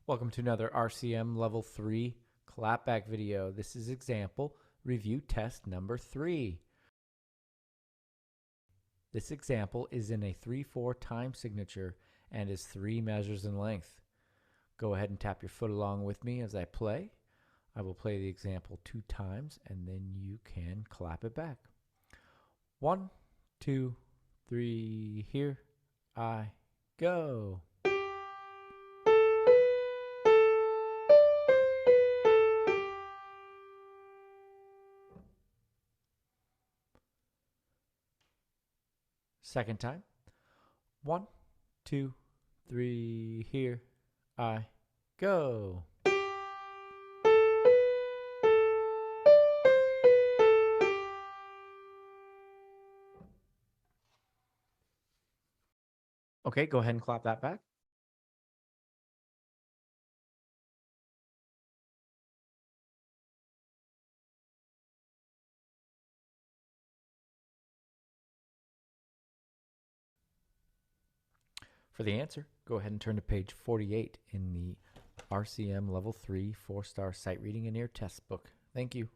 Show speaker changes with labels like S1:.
S1: Welcome to another RCM Level 3 Clapback video. This is example review test number 3. This example is in a 3/4 time signature and is 3 measures in length. Go ahead and tap your foot along with me as I play. I will play the example 2 times and then you can clap it back. 1, 2, 3, here I go. Second time. 1, 2, 3, here I go. Okay, go ahead and clap that back. For the answer, go ahead and turn to page 48 in the RCM Level 3 4-star sight reading and ear test book. Thank you.